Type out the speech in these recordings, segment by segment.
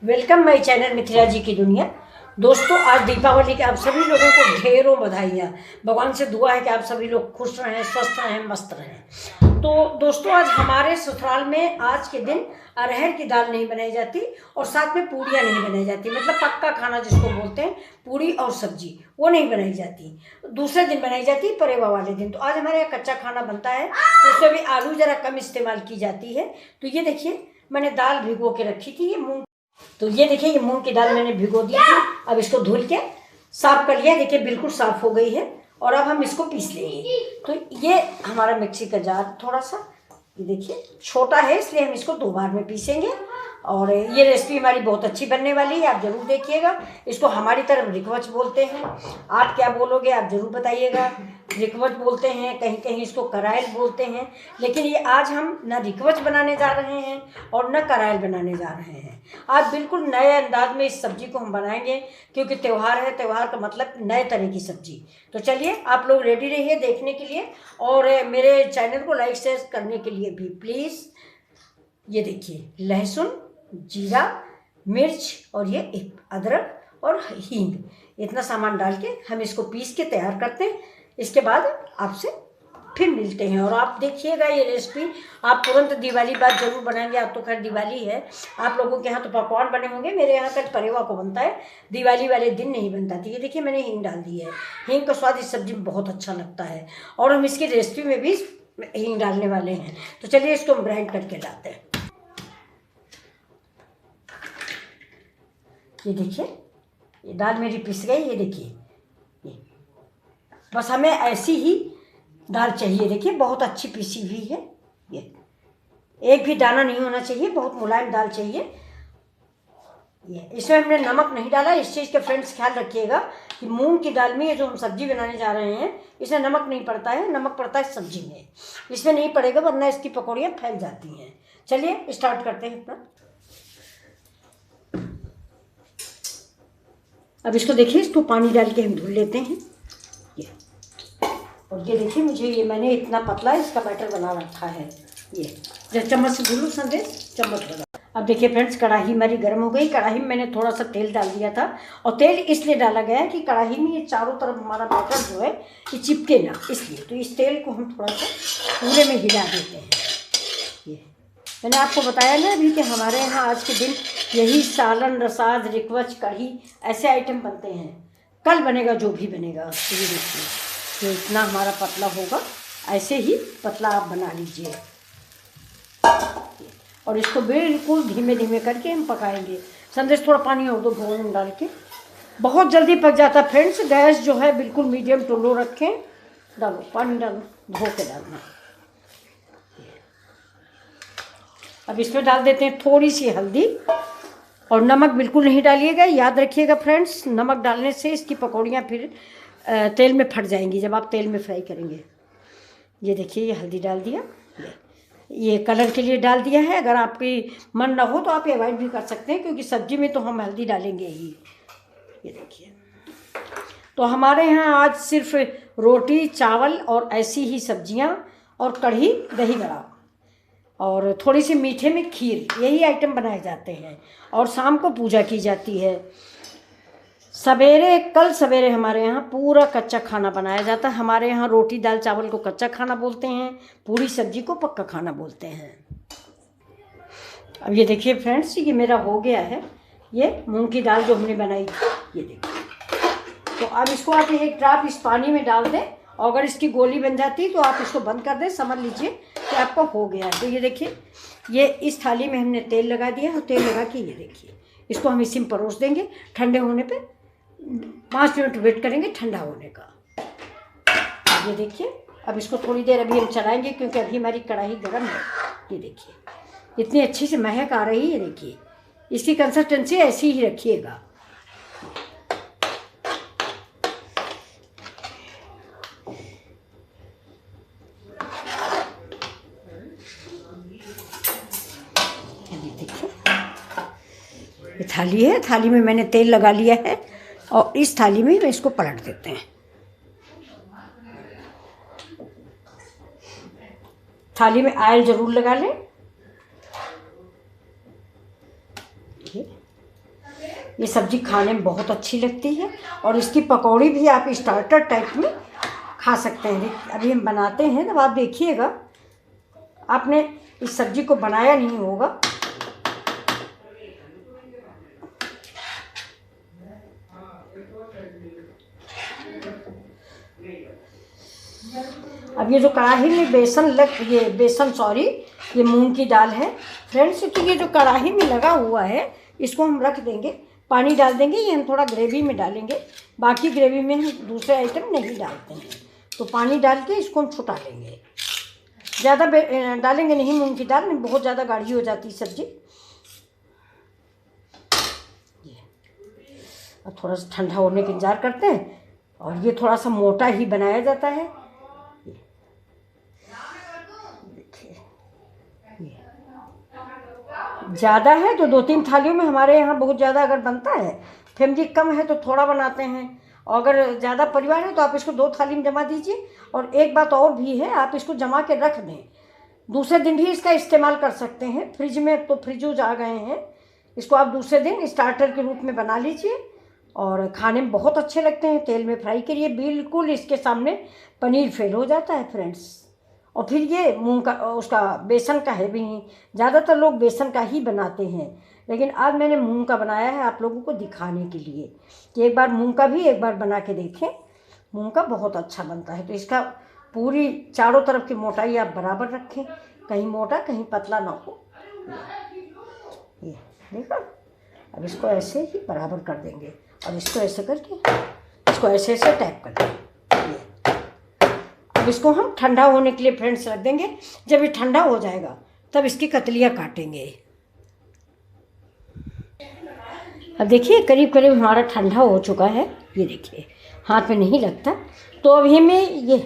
Welcome my channel Mithila जी की दुनिया। दोस्तों, आज दीपावली के आप सभी लोगों को ढेरों बधाइयाँ। भगवान से दुआ है कि आप सभी लोग खुश रहें, स्वस्थ रहें, मस्त रहें। तो दोस्तों, आज हमारे ससुराल में आज के दिन अरहर की दाल नहीं बनाई जाती और साथ में पूड़ियाँ नहीं बनाई जाती, मतलब पक्का खाना जिसको बोलते हैं, पूड़ी और सब्जी, वो नहीं बनाई जाती। दूसरे दिन बनाई जाती है, परेवा वाले दिन। तो आज हमारे यहाँ कच्चा खाना बनता है, तो उसमें भी आलू ज़रा कम इस्तेमाल की जाती है। तो ये देखिए, मैंने दाल भिगो के रखी थी। ये देखिए, ये मूंग की दाल मैंने भिगो दी थी। अब इसको धुल के साफ कर लिया। देखिए, बिल्कुल साफ हो गई है। और अब हम इसको पीस लेंगे। तो ये हमारा मिक्सी का जार थोड़ा सा, ये देखिए, छोटा है, इसलिए हम इसको 2 बार में पीसेंगे। और ये रेसिपी हमारी बहुत अच्छी बनने वाली है, आप ज़रूर देखिएगा। इसको हमारी तरफ रिकवच बोलते हैं। आप क्या बोलोगे, आप ज़रूर बताइएगा। रिकवच बोलते हैं, कहीं कहीं इसको करायल बोलते हैं। लेकिन ये आज हम न रिकवच बनाने जा रहे हैं और न करायल बनाने जा रहे हैं। आज बिल्कुल नए अंदाज में इस सब्ज़ी को हम बनाएंगे, क्योंकि त्यौहार है। त्यौहार का मतलब नए तरह की सब्ज़ी। तो चलिए, आप लोग रेडी रहिए देखने के लिए, और मेरे चैनल को लाइक शेयर करने के लिए भी प्लीज़। ये देखिए, लहसुन, जीरा, मिर्च और ये अदरक और हींग, इतना सामान डाल के हम इसको पीस के तैयार करते हैं। इसके बाद आपसे फिर मिलते हैं। और आप देखिएगा ये रेसिपी, आप तुरंत दिवाली बाद जरूर बनाएंगे। आप तो खैर दिवाली है, आप लोगों के यहाँ तो पकवान बने होंगे। मेरे यहाँ कल परेवा को बनता है, दिवाली वाले दिन नहीं बनता था। ये देखिए, मैंने हींग डाल दी है। हींग का स्वाद इस सब्जी में बहुत अच्छा लगता है, और हम इसकी रेसिपी में भी हींग डालने वाले हैं। तो चलिए, इसको हम ग्राइंड करके लाते हैं। ये देखिए, ये दाल मेरी पिस गई। ये देखिए, ये बस हमें ऐसी ही दाल चाहिए। देखिए, बहुत अच्छी पिसी हुई है। ये एक भी दाना नहीं होना चाहिए, बहुत मुलायम दाल चाहिए। ये इसमें हमने नमक नहीं डाला। इस चीज़ का फ्रेंड्स ख्याल रखिएगा कि मूंग की दाल में ये जो हम सब्जी बनाने जा रहे हैं, इसमें नमक नहीं पड़ता है। नमक पड़ता है सब्जी में, इसमें नहीं पड़ेगा, वरना इसकी पकौड़ियाँ फैल जाती हैं। चलिए स्टार्ट करते हैं अपना। अब इसको देखिए, इसको पानी डाल के हम धुल लेते हैं। ये और ये देखिए, मुझे ये मैंने इतना पतला इसका बैटर बना रखा है। ये जब चम्मच से धुलूँ संदेश, चम्मच लगा। अब देखिए फ्रेंड्स, कढ़ाई हमारी गर्म हो गई। कढ़ाई में मैंने थोड़ा सा तेल डाल दिया था, और तेल इसलिए डाला गया है कि कढ़ाई में ये चारों तरफ हमारा बैटर जो है ये चिपके ना, इसलिए। तो इस तेल को हम थोड़ा सा पूरे में हिला देते हैं। ये मैंने आपको बताया ना अभी कि हमारे यहाँ आज के दिन यही सालन, रसाद, रिकवच, कढ़ी ऐसे आइटम बनते हैं। कल बनेगा जो भी बनेगा। तो ये देखिए, तो इतना हमारा पतला होगा, ऐसे ही पतला आप बना लीजिए। और इसको बिल्कुल धीमे धीमे करके हम पकाएंगे। संदेश थोड़ा पानी और दो भगोने में डाल के, बहुत जल्दी पक जाता है फ्रेंड्स। गैस जो है बिल्कुल मीडियम टू लो रखें। डालो पानी, डालो, धो के डालना। अब इसमें डाल देते हैं थोड़ी सी हल्दी, और नमक बिल्कुल नहीं डालिएगा। याद रखिएगा फ्रेंड्स, नमक डालने से इसकी पकौड़ियाँ फिर तेल में फट जाएंगी जब आप तेल में फ्राई करेंगे। ये देखिए, ये हल्दी डाल दिया, ये कलर के लिए डाल दिया है। अगर आपकी मन ना हो तो आप अवॉइड भी कर सकते हैं, क्योंकि सब्जी में तो हम हल्दी डालेंगे ही। ये देखिए, तो हमारे यहाँ आज सिर्फ रोटी, चावल और ऐसी ही सब्जियाँ, और कढ़ी, दही बड़ा, और थोड़ी सी मीठे में खीर, यही आइटम बनाए जाते हैं। और शाम को पूजा की जाती है। कल सवेरे हमारे यहाँ पूरा कच्चा खाना बनाया जाता है। हमारे यहाँ रोटी, दाल, चावल को कच्चा खाना बोलते हैं, पूरी सब्जी को पक्का खाना बोलते हैं। अब ये देखिए फ्रेंड्स, ये मेरा हो गया है। ये मूंग की दाल जो हमने बनाई थी, ये देखिए। तो अब इसको आप एक ड्राप इस पानी में डाल दें, और अगर इसकी गोली बन जाती तो आप इसको बंद कर दें। समझ लीजिए कि आपका हो गया है। तो ये देखिए, ये इस थाली में हमने तेल लगा दिया, और तेल लगा के ये देखिए, इसको हम इसी में परोस देंगे। ठंडे होने पे 5 मिनट वेट करेंगे ठंडा होने का। ये देखिए, अब इसको थोड़ी देर अभी हम चलाएंगे, क्योंकि अभी हमारी कढ़ाई गर्म है। ये देखिए, इतनी अच्छी से महक आ रही है। देखिए, इसकी कंसिस्टेंसी ऐसी ही रखिएगा। ये थाली है, थाली में मैंने तेल लगा लिया है, और इस थाली में इसको पलट देते हैं। थाली में ऑयल ज़रूर लगा लें। ये सब्ज़ी खाने में बहुत अच्छी लगती है और इसकी पकौड़ी भी आप स्टार्टर टाइप में खा सकते हैं। अभी हम बनाते हैं तब आप देखिएगा, आपने इस सब्ज़ी को बनाया नहीं होगा। अब ये जो कढ़ाई में ये मूंग की दाल है फ्रेंड्स। तो ये जो कढ़ाई में लगा हुआ है इसको हम रख देंगे, पानी डाल देंगे। ये हम थोड़ा ग्रेवी में डालेंगे, बाकी ग्रेवी में हम दूसरे आइटम नहीं डालते हैं। तो पानी डाल के इसको हम छुटा लेंगे, ज़्यादा डालेंगे नहीं मूंग की दाल में, बहुत ज़्यादा गाढ़ी हो जाती है सब्ज़ी। अब थोड़ा सा ठंडा होने का इंतज़ार करते हैं और ये थोड़ा सा मोटा ही बनाया जाता है। ज़्यादा है तो 2-3 थालियों में, हमारे यहाँ बहुत ज़्यादा अगर बनता है, फैमिली कम है तो थोड़ा बनाते हैं, और अगर ज़्यादा परिवार है तो आप इसको 2 थाली में जमा दीजिए। और एक बात और भी है, आप इसको जमा के रख दें, दूसरे दिन भी इसका इस्तेमाल कर सकते हैं। फ्रिज में तो फ्रिजोज आ गए हैं, इसको आप दूसरे दिन स्टार्टर के रूप में बना लीजिए और खाने में बहुत अच्छे लगते हैं। तेल में फ्राई करिए, बिल्कुल इसके सामने पनीर फेल हो जाता है फ्रेंड्स। और फिर ये मूंग का, उसका बेसन का है भी नहीं, ज़्यादातर लोग बेसन का ही बनाते हैं, लेकिन आज मैंने मूंग का बनाया है आप लोगों को दिखाने के लिए कि एक बार मूंग का भी एक बार बना के देखें। मूंग का बहुत अच्छा बनता है। तो इसका पूरी चारों तरफ की मोटाई आप बराबर रखें, कहीं मोटा कहीं पतला ना हो। ये देखो, अब इसको ऐसे ही बराबर कर देंगे और इसको ऐसे करके इसको ऐसे ऐसे टैप कर देंगे। अब इसको हम ठंडा होने के लिए फ्रेंड्स रख देंगे। जब ये ठंडा हो जाएगा तब इसकी कतलियाँ काटेंगे। अब देखिए करीब करीब हमारा ठंडा हो चुका है, ये देखिए हाथ में नहीं लगता। तो अभी में ये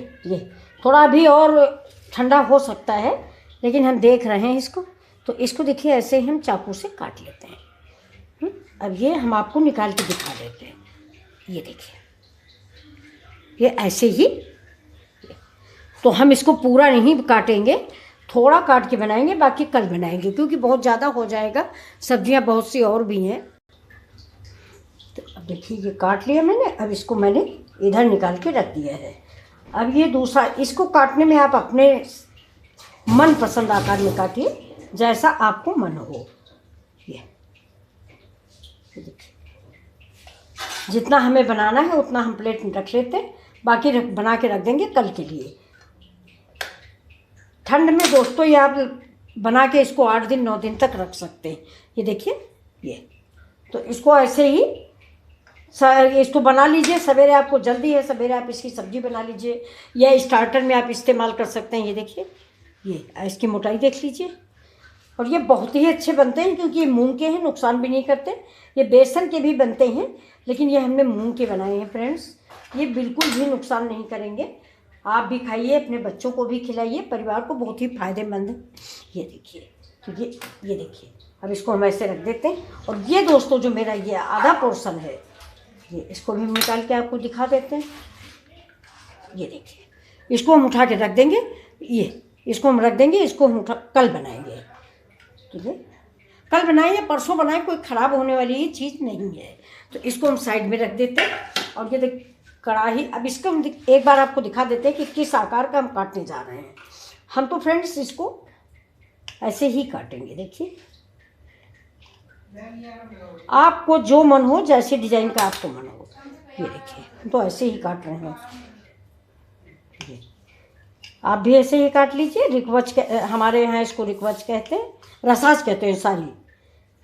थोड़ा भी और ठंडा हो सकता है, लेकिन हम देख रहे हैं इसको। तो इसको देखिए ऐसे हम चाकू से काट लेते हैं। अब ये हम आपको निकाल के दिखा देते हैं। ये देखिए ये ऐसे ही। तो हम इसको पूरा नहीं काटेंगे, थोड़ा काट के बनाएंगे, बाकी कल बनाएंगे क्योंकि बहुत ज़्यादा हो जाएगा। सब्जियां बहुत सी और भी हैं। तो अब देखिए ये काट लिया मैंने, अब इसको मैंने इधर निकाल के रख दिया है। अब ये दूसरा, इसको काटने में आप अपने मन पसंद आकार में काटिए, जैसा आपको मन हो। ये देखिए जितना हमें बनाना है उतना हम प्लेट में रख लेते हैं, बाकी बना के रख देंगे कल के लिए। ठंड में दोस्तों ये आप बना के इसको 8 दिन 9 दिन तक रख सकते हैं। ये देखिए ये, तो इसको ऐसे ही इसको बना लीजिए। सवेरे आपको जल्दी है, सवेरे आप इसकी सब्ज़ी बना लीजिए या स्टार्टर में आप इस्तेमाल कर सकते हैं। ये देखिए ये इसकी मोटाई देख लीजिए, और ये बहुत ही अच्छे बनते हैं क्योंकि ये मूंग के हैं, नुकसान भी नहीं करते। ये बेसन के भी बनते हैं, लेकिन ये हमने मूंग के बनाए हैं फ्रेंड्स। ये बिल्कुल भी नुकसान नहीं करेंगे। आप भी खाइए, अपने बच्चों को भी खिलाइए, परिवार को बहुत ही फ़ायदेमंद है। ये देखिए, तो ये देखिए अब इसको हम ऐसे रख देते हैं। और ये दोस्तों जो मेरा ये आधा पोर्शन है, ये इसको भी निकाल के आपको दिखा देते हैं। ये देखिए इसको हम उठा के रख देंगे, ये इसको हम रख देंगे, इसको हम कल बनाएंगे। ठीक है, कल बनाएं या परसों बनाएं, कोई ख़राब होने वाली ये चीज़ नहीं है। तो इसको हम साइड में रख देते हैं। और ये देख कढ़ाई, अब इसको हम एक बार आपको दिखा देते हैं कि किस आकार का हम काटने जा रहे हैं। हम तो फ्रेंड्स इसको ऐसे ही काटेंगे। देखिए आपको जो मन हो, जैसे डिजाइन का आपको मन हो। ये देखिए हम तो ऐसे ही काट रहे हैं। आप भी ऐसे ही काट लीजिए। रिकवच हमारे यहाँ इसको रिकवच कहते हैं, रसाज कहते हैं। सारी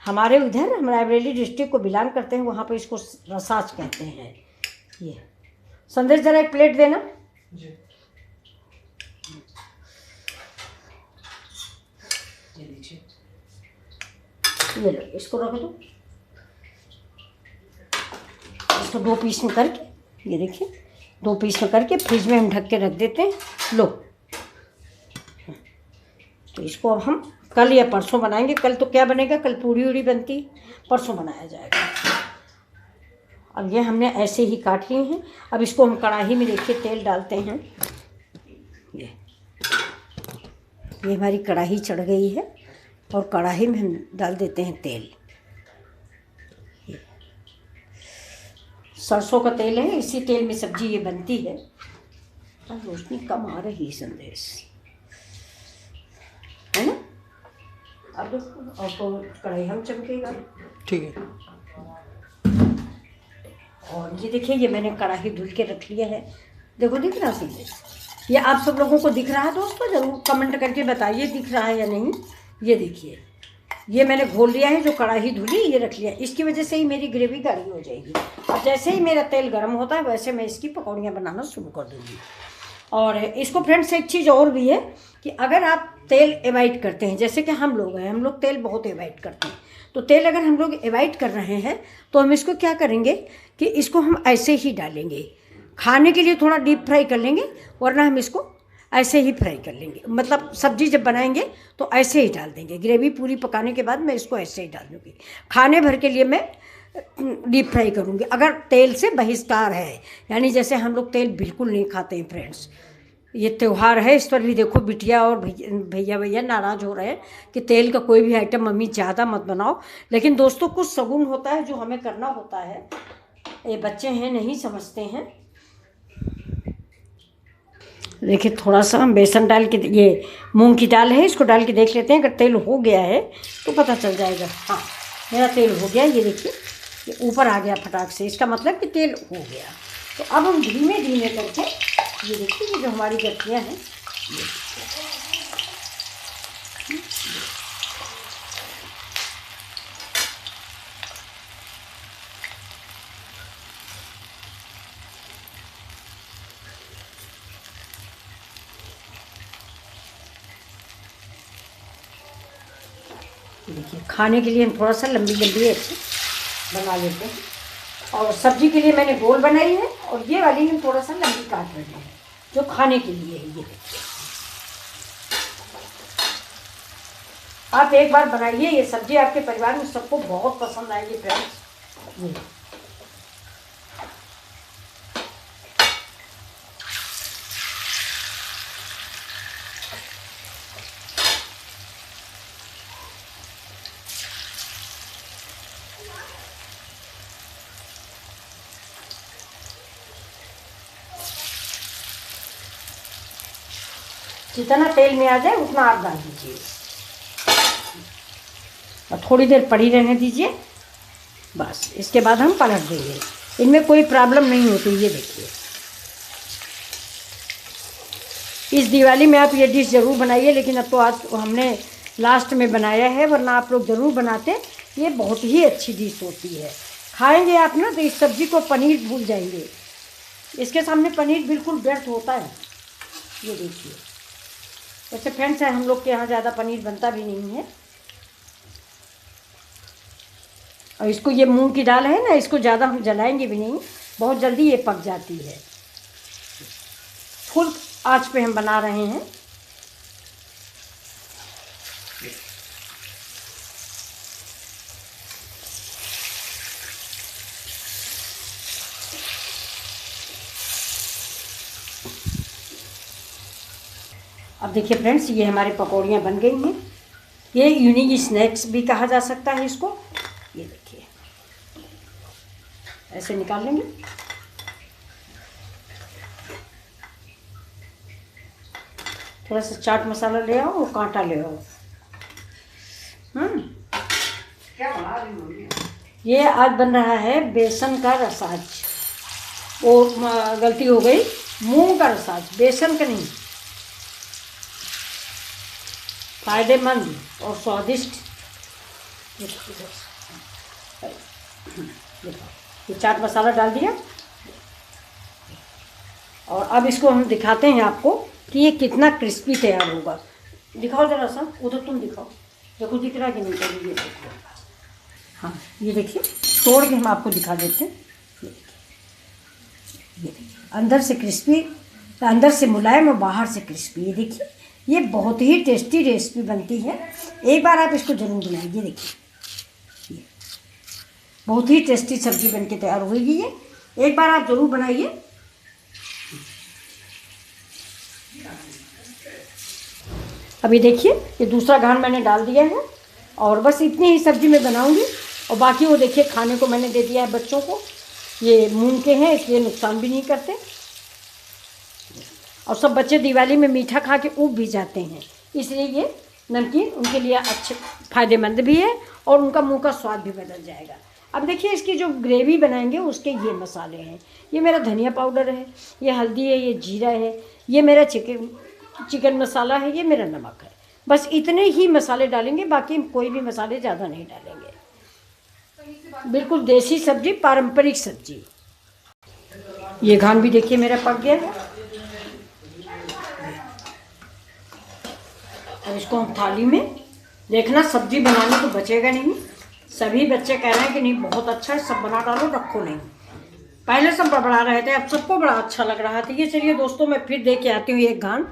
हमारे उधर, हम रायबरेली डिस्ट्रिक्ट को बिलोंग करते हैं, वहाँ पे इसको रसाज कहते हैं। ये संदेश जरा एक प्लेट देना जी। ये लो, इसको रख दो। इसको 2 पीस में करके, ये देखिए 2 पीस में करके फ्रिज में हम ढक के रख देते हैं। लो, तो इसको अब हम कल या परसों बनाएंगे। कल तो क्या बनेगा, कल पूड़ी उड़ी बनती, परसों बनाया जाएगा। अब ये हमने ऐसे ही काट लिए हैं। अब इसको हम कढ़ाई में देखिए तेल डालते हैं। ये हमारी कढ़ाई चढ़ गई है और कढ़ाई में हम डाल देते हैं तेल। सरसों का तेल है, इसी तेल में सब्जी ये बनती है। रोशनी कम आ रही संदेश है ना। अब और तो कढ़ाई हम चमकेगा, ठीक है। और ये देखिए, ये मैंने कढ़ाई धुल के रख लिया है। देखो दिख रहा संदेश, ये आप सब लोगों को दिख रहा है दोस्तों? ज़रूर कमेंट करके बताइए दिख रहा है या नहीं। ये देखिए, ये मैंने घोल लिया है, जो कढ़ाई धुली ये रख लिया। इसकी वजह से ही मेरी ग्रेवी गाढ़ी हो जाएगी। अब जैसे ही मेरा तेल गर्म होता है वैसे मैं इसकी पकौड़ियाँ बनाना शुरू कर दूँगी। और इसको फ्रेंड्स एक चीज़ और भी है कि अगर आप तेल अवॉइड करते हैं, जैसे कि हम लोग हैं, हम लोग तेल बहुत अवॉइड करते हैं, तो तेल अगर हम लोग अवॉइड कर रहे हैं तो हम इसको क्या करेंगे कि इसको हम ऐसे ही डालेंगे। खाने के लिए थोड़ा डीप फ्राई कर लेंगे, वरना हम इसको ऐसे ही फ्राई कर लेंगे। मतलब सब्जी जब बनाएंगे तो ऐसे ही डाल देंगे। ग्रेवी पूरी पकाने के बाद मैं इसको ऐसे ही डाल दूँगी। खाने भर के लिए मैं डीप फ्राई करूँगी। अगर तेल से बहिष्कार है, यानी जैसे हम लोग तेल बिल्कुल नहीं खाते हैं फ्रेंड्स। ये त्यौहार है, इस पर भी देखो बिटिया और भैया नाराज़ हो रहे हैं कि तेल का कोई भी आइटम मम्मी ज़्यादा मत बनाओ। लेकिन दोस्तों कुछ शगुन होता है जो हमें करना होता है। ये बच्चे हैं, नहीं समझते हैं। देखिए, थोड़ा सा हम बेसन डाल के, ये मूंग की दाल है, इसको डाल के देख लेते हैं। अगर तेल हो गया है तो पता चल जाएगा। हाँ, मेरा तेल हो गया। ये देखिए, ये ऊपर आ गया फटाक से, इसका मतलब कि तेल हो गया। तो अब हम धीमे धीमे करके, ये देखिए, ये जो हमारी गठियाँ हैं, देखिए, खाने के लिए हम थोड़ा सा लंबी लंबी ऐसे बना लेते हैं। और सब्जी के लिए मैंने गोल बनाई है, और ये वाली हम थोड़ा सा लंबी काट रहे हैं, जो खाने के लिए है। ये देखिए, आप एक बार बनाइए, ये सब्जी आपके परिवार में सबको बहुत पसंद आएगी फ्रेंड्स। जितना तेल में आ जाए उतना आप डाल दीजिए, और थोड़ी देर पड़ी रहने दीजिए। बस इसके बाद हम पलट देंगे। इनमें कोई प्रॉब्लम नहीं होती। ये देखिए, इस दिवाली में आप ये डिश ज़रूर बनाइए। लेकिन अब तो आज हमने लास्ट में बनाया है, वरना आप लोग ज़रूर बनाते। ये बहुत ही अच्छी डिश होती है। खाएंगे आप ना तो इस सब्ज़ी को पनीर भूल जाएंगे। इसके सामने पनीर बिल्कुल व्यर्थ होता है। ये देखिए, वैसे फ्रेंड्स है, हम लोग के यहाँ ज़्यादा पनीर बनता भी नहीं है। और इसको, ये मूंग की दाल है ना, इसको ज़्यादा हम जलाएंगे भी नहीं, बहुत जल्दी ये पक जाती है। फुल आंच पे हम बना रहे हैं। अब देखिए फ्रेंड्स, ये हमारी पकौड़ियाँ बन गई हैं। ये यूनिक स्नैक्स भी कहा जा सकता है इसको। ये देखिए, ऐसे निकाल लेंगे। थोड़ा सा चाट मसाला ले आओ और कांटा ले आओ। क्या बना रही मम्मी? ये आज बन रहा है बेसन का रसाज। वो गलती हो गई, मूंग का रसाज, बेसन का नहीं। फायदेमंद और स्वादिष्ट। ये चाट मसाला डाल दिया, और अब इसको हम दिखाते हैं आपको कि ये कितना क्रिस्पी तैयार होगा। दिखाओ ज़रा सा, उधर तुम दिखाओ। देखो दिख रहा कि नहीं? चलिए, ये देखो। हाँ, ये देखिए, तोड़ के हम आपको दिखा देते हैं। ये देखिए, अंदर से क्रिस्पी, अंदर से मुलायम और बाहर से क्रिस्पी। ये देखिए, ये बहुत ही टेस्टी रेसिपी बनती है। एक बार आप इसको ज़रूर बनाइए। देखिए, बहुत ही टेस्टी सब्जी बनके तैयार होगी। ये एक बार आप ज़रूर बनाइए। अभी देखिए, ये दूसरा घान मैंने डाल दिया है, और बस इतनी ही सब्जी मैं बनाऊंगी। और बाकी वो देखिए, खाने को मैंने दे दिया है बच्चों को। ये मूंग के हैं इसलिए नुकसान भी नहीं करते। और सब बच्चे दिवाली में मीठा खा के ऊब भी जाते हैं, इसलिए ये नमकीन उनके लिए अच्छे फ़ायदेमंद भी है और उनका मुंह का स्वाद भी बदल जाएगा। अब देखिए इसकी जो ग्रेवी बनाएंगे उसके ये मसाले हैं। ये मेरा धनिया पाउडर है, ये हल्दी है, ये जीरा है, ये मेरा चिकन मसाला है, ये मेरा नमक है। बस इतने ही मसाले डालेंगे, बाकी कोई भी मसाले ज़्यादा नहीं डालेंगे। बिल्कुल देसी सब्जी, पारंपरिक सब्जी। ये घान भी देखिए मेरा पक गया है। अब इसको हम थाली में, देखना सब्जी बनाने तो बचेगा नहीं। सभी बच्चे कह रहे हैं कि नहीं बहुत अच्छा है, सब बना डालो, रखो नहीं। पहले सब बड़ा रहे थे, अब सबको बड़ा अच्छा लग रहा था। ये चलिए दोस्तों मैं फिर दे के आती हूँ एक घान।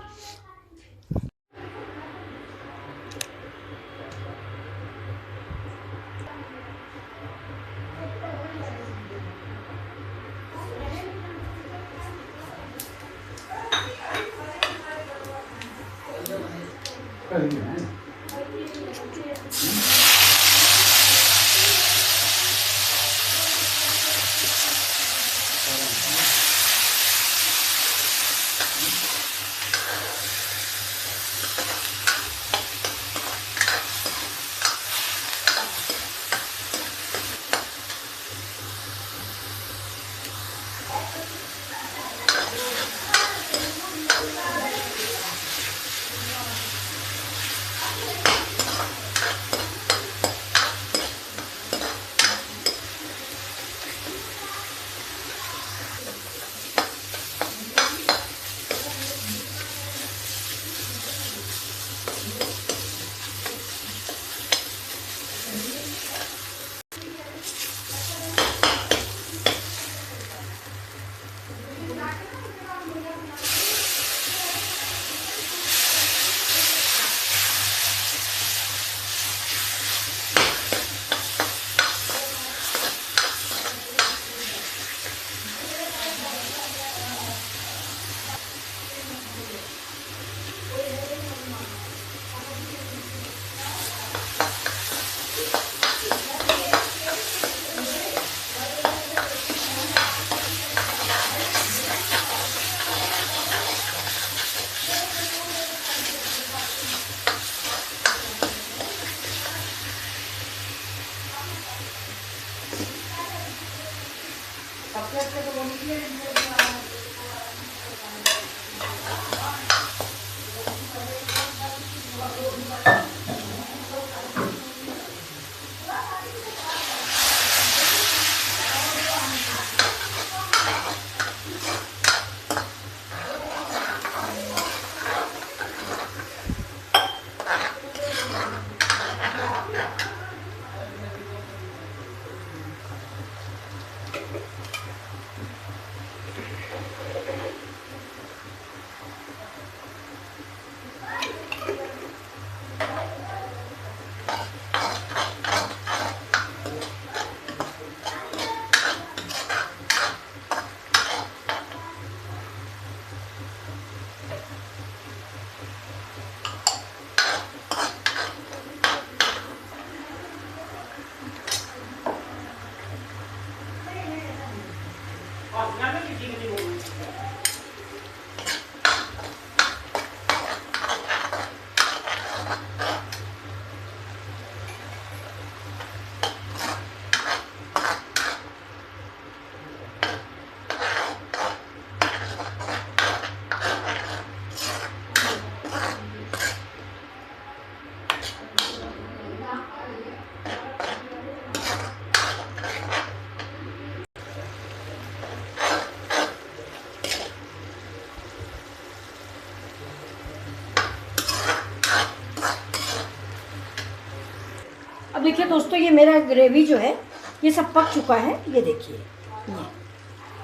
अब देखिए दोस्तों ये मेरा ग्रेवी जो है ये सब पक चुका है, ये देखिए ये,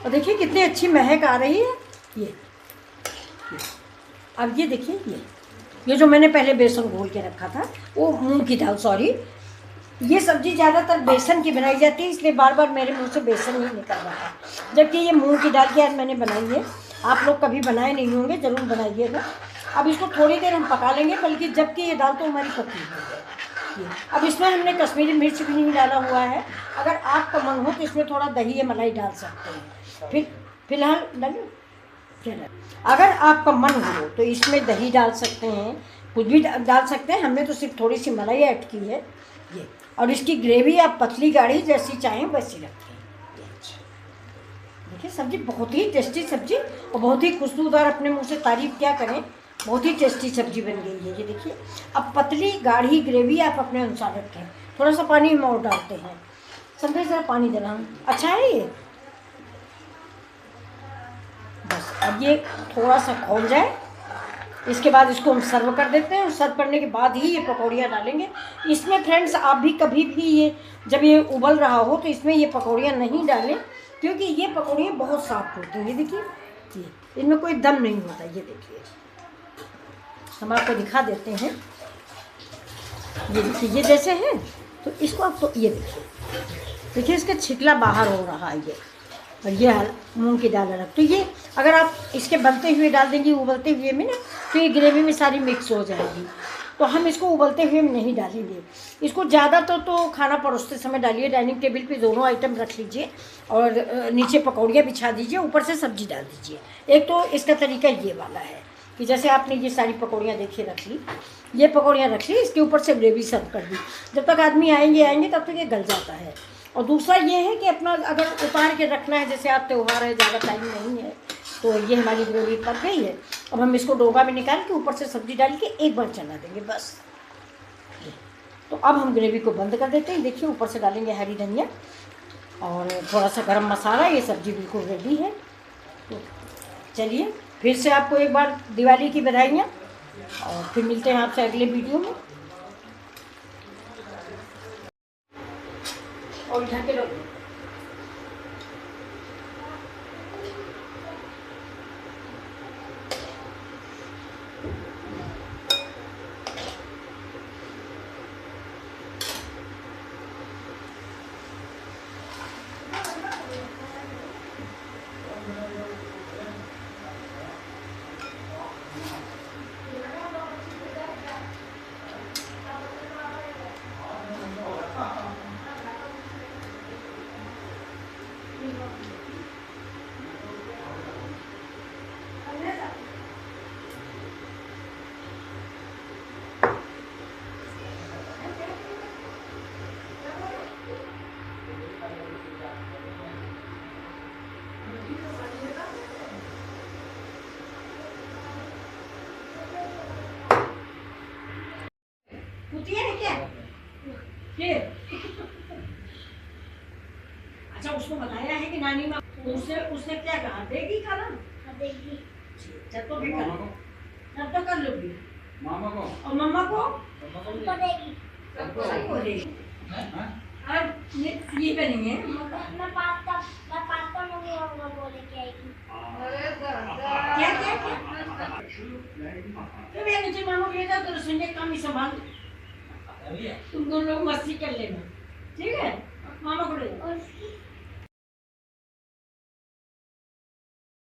और देखिए कितनी अच्छी महक आ रही है ये। अब ये देखिए ये जो मैंने पहले बेसन घोल के रखा था, वो मूंग की दाल, सॉरी, ये सब्ज़ी ज़्यादातर बेसन की बनाई जाती है, इसलिए बार बार मेरे मुंह से बेसन ही निकल रहा है, जबकि ये मूंग की दाल की आज मैंने बनाई है। आप लोग कभी बनाए नहीं होंगे, ज़रूर बनाइएगा। अब इसको थोड़ी देर हम पका लेंगे, बल्कि जबकि ये दाल तो हमारी पकी हुई है। देखिए अब इसमें हमने कश्मीरी मिर्च भी नहीं डाला हुआ है। अगर आपका मन हो तो इसमें थोड़ा दही या मलाई डाल सकते हैं। फिलहाल डालो। अगर आपका मन हो तो इसमें दही डाल सकते हैं, कुछ भी डाल सकते हैं। हमने तो सिर्फ थोड़ी सी मलाई ऐड की है ये। और इसकी ग्रेवी आप पतली गाढ़ी जैसी चाहें वैसी रखें। देखिए सब्जी बहुत ही टेस्टी सब्जी और बहुत ही खुशबूदार, अपने मुंह से तारीफ क्या करें, बहुत ही टेस्टी सब्जी बन गई है ये। देखिए अब पतली गाढ़ी ग्रेवी आप अपने अनुसार रखें। थोड़ा सा पानी हम और डालते हैं, समझे, ज़रा पानी देना। अच्छा है ये। बस अब ये थोड़ा सा खौल जाए, इसके बाद इसको हम सर्व कर देते हैं। सर्व करने के बाद ही ये पकौड़ियाँ डालेंगे इसमें। फ्रेंड्स आप भी कभी भी ये जब ये उबल रहा हो तो इसमें ये पकौड़ियाँ नहीं डालें, क्योंकि ये पकौड़ियाँ बहुत सॉफ्ट होती हैं। ये देखिए ये इनमें कोई दम नहीं होता। ये देखिए हम आपको दिखा देते हैं। ये देखिए ये जैसे है तो इसको आप तो ये देखिए इसका छिकला बाहर हो रहा है ये। और ये मूंग की दाल अलग। तो ये अगर आप इसके बनते हुए डाल देंगे उबलते हुए में ना तो ये ग्रेवी में सारी मिक्स हो जाएगी। तो हम इसको उबलते हुए में नहीं डालेंगे। इसको ज़्यादा तो खाना परोसते समय डालिए। डाइनिंग टेबल पे दोनों आइटम रख लीजिए और नीचे पकौड़ियाँ बिछा दीजिए, ऊपर से सब्जी डाल दीजिए। एक तो इसका तरीका ये वाला है कि जैसे आपने ये सारी पकौड़ियाँ देखिए रख ली, ये पकौड़ियाँ रख ली, इसके ऊपर से ग्रेवी सर्व कर दी। जब तक आदमी आएंगे तब तक ये गल जाता है। और दूसरा ये है कि अपना अगर उतार के रखना है, जैसे आप त्यौहार है, ज़्यादा टाइम नहीं है, तो ये हमारी ग्रेवी पक गई है। अब हम इसको डोगा में निकाल के ऊपर से सब्जी डाल के एक बार चला देंगे बस। तो अब हम ग्रेवी को बंद कर देते हैं। देखिए ऊपर से डालेंगे हरी धनिया और थोड़ा सा गरम मसाला। ये सब्जी बिल्कुल रेडी है। तो चलिए फिर से आपको एक बार दिवाली की बधाइयाँ और फिर मिलते हैं आपसे अगले वीडियो में। और ढक के रखो। कुतिया है क्या? फिर अच्छा उसको बताया है कि नानी माँ उसने क्या कहा, देगी खाना? देगी। जब तो भी कर, तब तो कर लोगी। मामा को और मम्मा को देगी। सबको देगी। अब ये बनेंगे। मैं पास्ता मम्मी बोले क्या आएगी। क्या क्या क्या? तो मैं नीचे मामा को ले जाओ तो रसोई का काम ही संभाल। तुम दोनों लोग मस्ती कर लेना, ठीक है? मामा को ले जाओ।